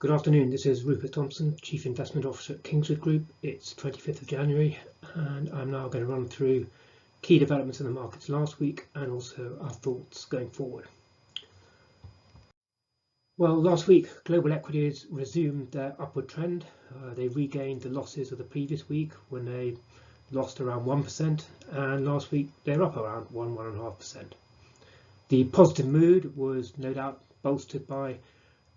Good afternoon, this is Rupert Thompson, Chief Investment Officer at Kingswood Group. It's 25th of January and I'm now going to run through key developments in the markets last week and also our thoughts going forward. Well, last week global equities resumed their upward trend. They regained the losses of the previous week when they lost around 1%, and last week they're up around 1.5%. The positive mood was no doubt bolstered by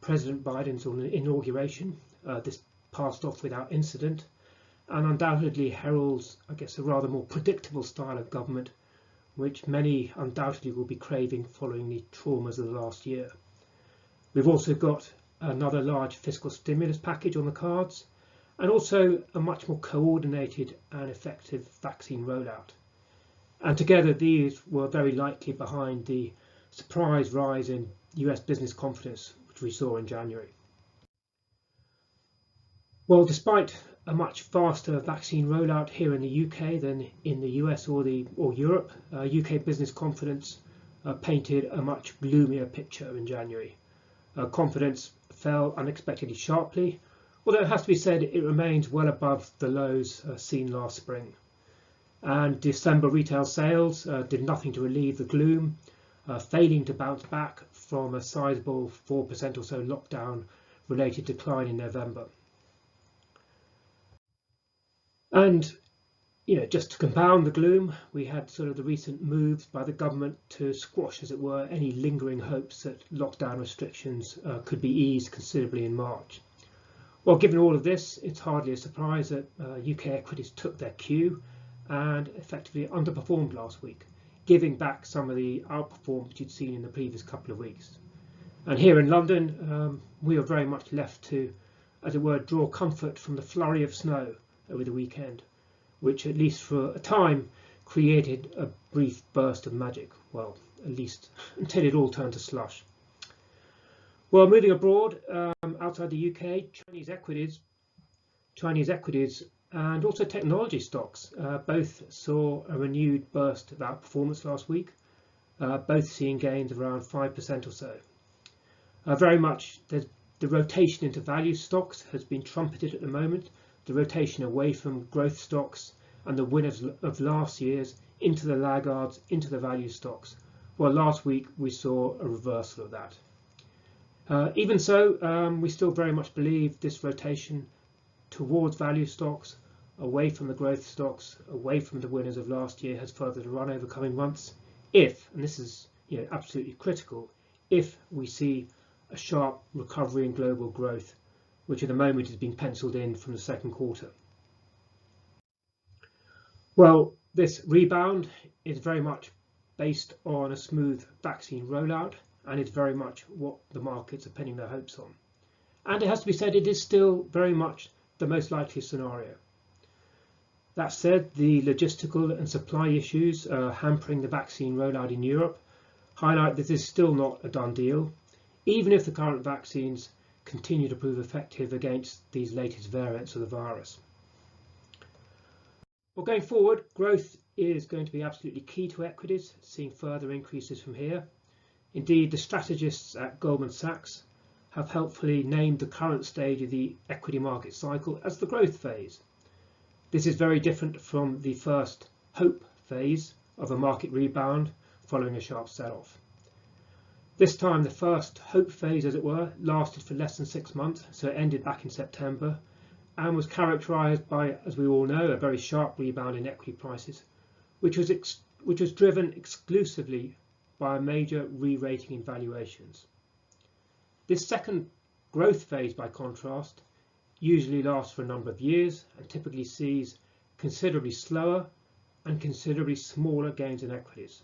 President Biden's inauguration. This passed off without incident and undoubtedly heralds, a rather more predictable style of government, which many undoubtedly will be craving following the traumas of the last year. We've also got another large fiscal stimulus package on the cards, and also a much more coordinated and effective vaccine rollout. And together these were very likely behind the surprise rise in US business confidence which we saw in January. Well, despite a much faster vaccine rollout here in the UK than in the US or Europe, UK business confidence painted a much gloomier picture in January. Confidence fell unexpectedly sharply, although it has to be said it remains well above the lows seen last spring. And December retail sales did nothing to relieve the gloom, failing to bounce back from a sizable 4% or so lockdown related decline in November. And just to compound the gloom, we had sort of the recent moves by the government to squash, as it were, any lingering hopes that lockdown restrictions could be eased considerably in March. Well, given all of this, it's hardly a surprise that UK equities took their cue and effectively underperformed last week, giving back some of the outperformance you'd seen in the previous couple of weeks. And here in London, we are very much left to, as it were, draw comfort from the flurry of snow over the weekend, which at least for a time created a brief burst of magic, well, at least until it all turned to slush. Well, moving abroad, outside the UK, Chinese equities and also technology stocks both saw a renewed burst of outperformance last week, both seeing gains of around 5% or so. Very much the rotation into value stocks has been trumpeted at the moment, the rotation away from growth stocks and the winners of last year's into the laggards, into the value stocks. Well, last week we saw a reversal of that. Even so, we still very much believe this rotation towards value stocks, away from the growth stocks, away from the winners of last year has further to run over coming months, if, and this is absolutely critical, if we see a sharp recovery in global growth, which at the moment is being penciled in from the second quarter. Well, this rebound is very much based on a smooth vaccine rollout, and it's very much what the markets are pinning their hopes on. And it has to be said, it is still very much the most likely scenario. That said, the logistical and supply issues hampering the vaccine rollout in Europe highlight that this is still not a done deal, even if the current vaccines continue to prove effective against these latest variants of the virus. Well, going forward, growth is going to be absolutely key to equities, seeing further increases from here. Indeed, the strategists at Goldman Sachs have helpfully named the current stage of the equity market cycle as the growth phase. This is very different from the first hope phase of a market rebound following a sharp sell-off. This time, the first hope phase, as it were, lasted for less than 6 months, so it ended back in September, and was characterised by, as we all know, a very sharp rebound in equity prices, which was driven exclusively by a major re-rating in valuations. This second growth phase, by contrast, usually lasts for a number of years and typically sees considerably slower and considerably smaller gains in equities.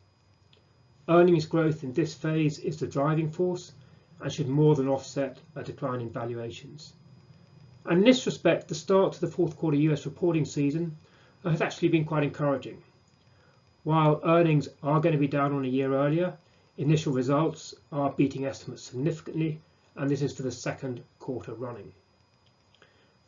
Earnings growth in this phase is the driving force and should more than offset a decline in valuations. And in this respect, the start to the fourth quarter US reporting season has actually been quite encouraging. While earnings are going to be down on a year earlier, initial results are beating estimates significantly, and this is for the second quarter running.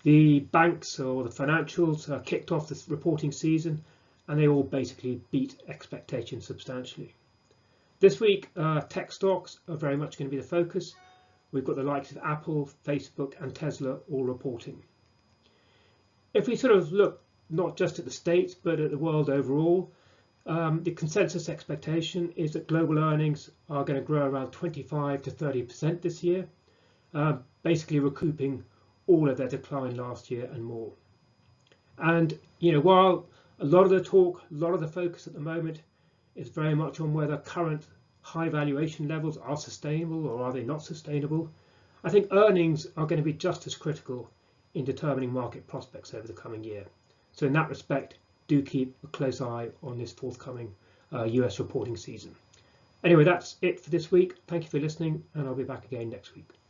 The banks or the financials kicked off this reporting season, and they all basically beat expectations substantially. This week, tech stocks are very much going to be the focus, we've got the likes of Apple, Facebook and Tesla all reporting. If we sort of look not just at the States but at the world overall, the consensus expectation is that global earnings are going to grow around 25 to 30% this year, basically recouping all of their decline last year and more. And while a lot of the talk, a lot of the focus at the moment is very much on whether current high valuation levels are sustainable or are they not sustainable, I think earnings are going to be just as critical in determining market prospects over the coming year. So in that respect, do keep a close eye on this forthcoming US reporting season. Anyway, that's it for this week. Thank you for listening, and I'll be back again next week.